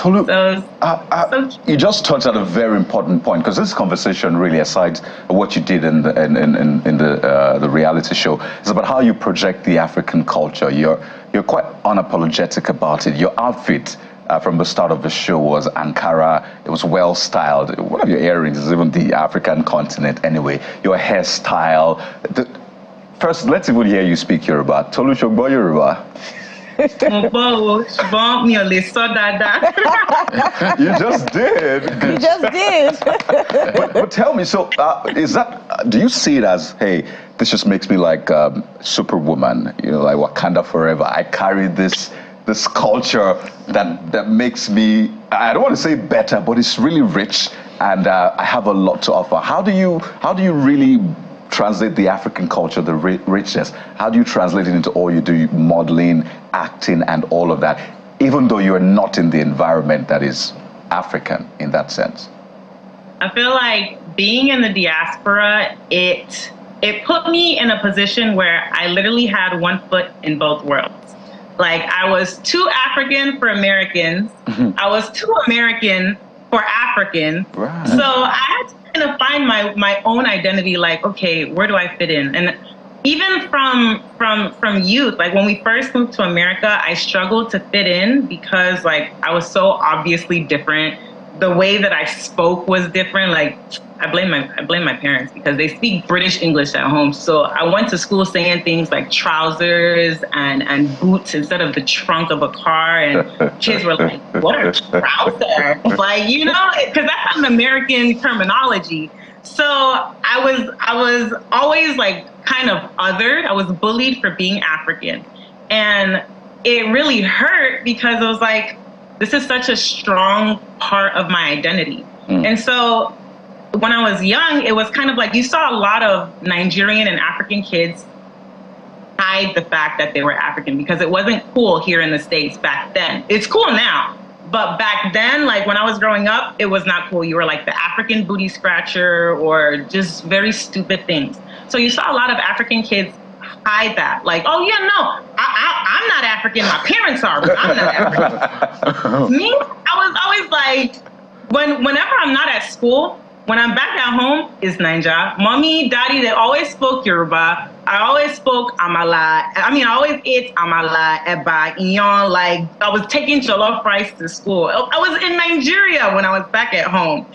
Tolu, So, you just touched on a very important point, because this conversation really, aside what you did in the reality show, is about how you project the African culture. You're quite unapologetic about it. Your outfit from the start of the show was Ankara. It was well styled. One of your earrings is even the African continent. Anyway, your hairstyle. First, let's even hear you speak Yoruba. Tolu Shogbo Yoruba. you just did. You just did. but tell me, so is that? Do you see it as, hey, this just makes me like Superwoman? You know, like Wakanda forever. I carry this culture that makes me. I don't want to say better, but it's really rich, and I have a lot to offer. How do you really translate the African culture, the richness? How do you translate it into all you do, modeling, acting, and all of that, even though you're not in the environment that is African in that sense? I feel like being in the diaspora, it put me in a position where I literally had one foot in both worlds. Like, I was too African for Americans. Mm-hmm. I was too American for African. Right. So I had to kind of find my own identity, like, okay, where do I fit in? And even from youth, like when we first moved to America, I struggled to fit in because like I was so obviously different. The way that I spoke was different. Like I blame my parents because they speak British English at home. So I went to school saying things like trousers and boots instead of the trunk of a car, and kids were like, "What are trousers?" Like, you know, because that's an American terminology. So I was always like kind of othered. I was bullied for being African, and it really hurt because it was like, this is such a strong part of my identity. And so when I was young, it was kind of like you saw a lot of Nigerian and African kids hide the fact that they were African because it wasn't cool here in the States back then. It's cool now, but back then, like when I was growing up, it was not cool. You were like the African booty scratcher or just very stupid things. So you saw a lot of African kids hide that. Like, oh yeah, no, I'm not African. My parents are, but I'm not African. Me, I was always like, whenever I'm not at school, when I'm back at home, it's Naija. Mommy, daddy, they always spoke Yoruba. I always spoke Amala. I always ate Amala, Eba, Iyan. Like, I was taking jollof rice to school. I was in Nigeria when I was back at home.